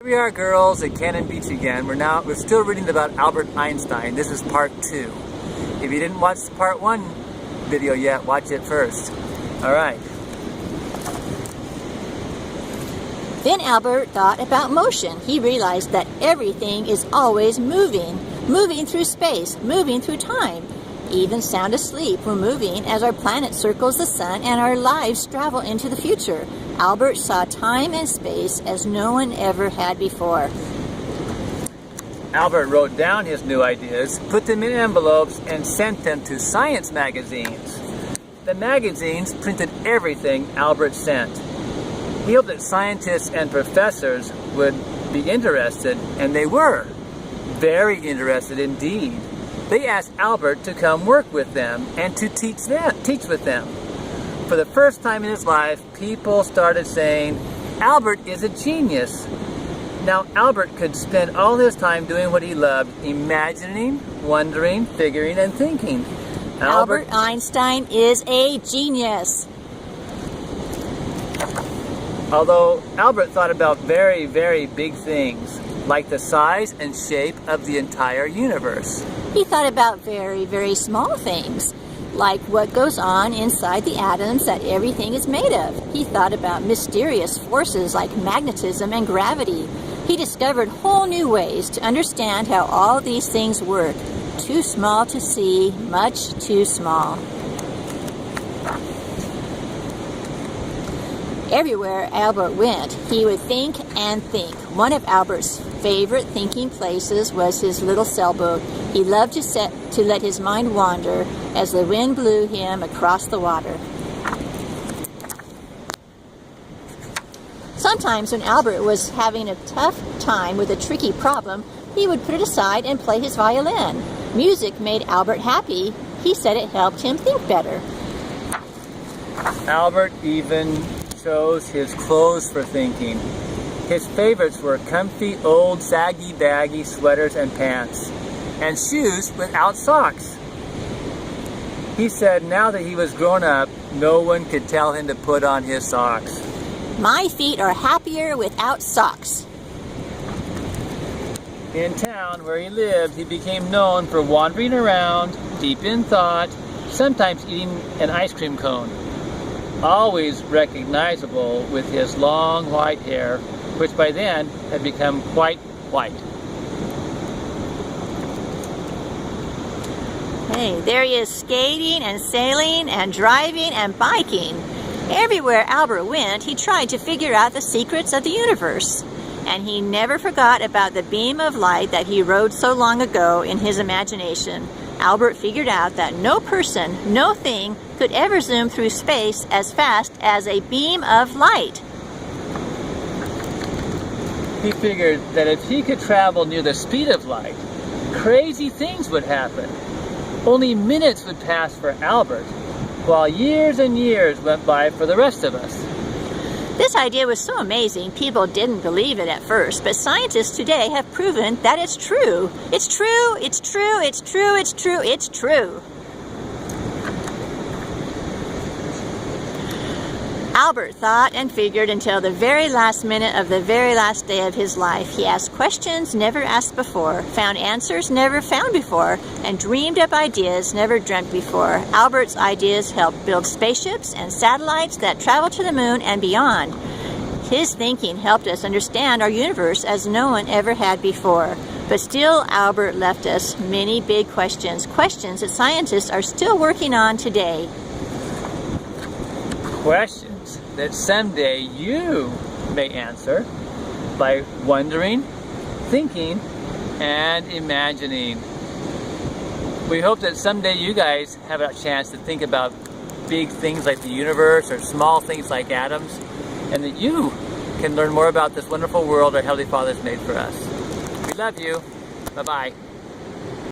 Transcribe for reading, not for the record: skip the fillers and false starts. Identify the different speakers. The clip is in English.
Speaker 1: Here we are, girls, at Cannon Beach again. We're still reading about Albert Einstein. This is part 2. If you didn't watch the part 1 video yet, watch it first. Alright.
Speaker 2: Then Albert thought about motion. He realized that everything is always moving. Moving through space, moving through time. Even sound asleep, we're moving as our planet circles the sun and our lives travel into the future. Albert saw time and space as no one ever had before.
Speaker 1: Albert wrote down his new ideas, put them in envelopes, and sent them to science magazines. The magazines printed everything Albert sent. He hoped that scientists and professors would be interested, and they were. Very interested indeed. They asked Albert to come work with them and to teach with them. For the first time in his life, people started saying, Albert is a genius. Now, Albert could spend all his time doing what he loved, imagining, wondering, figuring, and thinking.
Speaker 2: Albert Einstein is a genius.
Speaker 1: Although Albert thought about very, very big things, like the size and shape of the entire universe.
Speaker 2: He thought about very, very small things, like what goes on inside the atoms that everything is made of. He thought about mysterious forces like magnetism and gravity. He discovered whole new ways to understand how all these things work. Too small to see, much too small. Everywhere Albert went, he would think and think. One of Albert's favorite thinking places was his little sailboat. He loved to let his mind wander as the wind blew him across the water. Sometimes when Albert was having a tough time with a tricky problem, he would put it aside and play his violin. Music made Albert happy. He said it helped him think better.
Speaker 1: Albert even chose his clothes for thinking. His favorites were comfy, old, saggy, baggy sweaters and pants, and shoes without socks. He said now that he was grown up, no one could tell him to put on his socks.
Speaker 2: My feet are happier without socks.
Speaker 1: In town where he lived, he became known for wandering around, deep in thought, sometimes eating an ice cream cone. Always recognizable with his long white hair, which by then had become quite white.
Speaker 2: Hey, there he is skating and sailing and driving and biking. Everywhere Albert went, he tried to figure out the secrets of the universe. And he never forgot about the beam of light that he rode so long ago in his imagination. Albert figured out that no person, no thing, could ever zoom through space as fast as a beam of light.
Speaker 1: He figured that if he could travel near the speed of light, crazy things would happen. Only minutes would pass for Albert, while years and years went by for the rest of us.
Speaker 2: This idea was so amazing, people didn't believe it at first, but scientists today have proven that it's true. It's true, it's true, it's true, it's true, it's true. Albert thought and figured until the very last minute of the very last day of his life. He asked questions never asked before, found answers never found before, and dreamed up ideas never dreamt before. Albert's ideas helped build spaceships and satellites that travel to the moon and beyond. His thinking helped us understand our universe as no one ever had before. But still, Albert left us many big questions, questions that scientists are still working on today.
Speaker 1: Questions that someday you may answer by wondering, thinking, and imagining. We hope that someday you guys have a chance to think about big things like the universe or small things like atoms, and that you can learn more about this wonderful world our Heavenly Father has made for us. We love you. Bye-bye.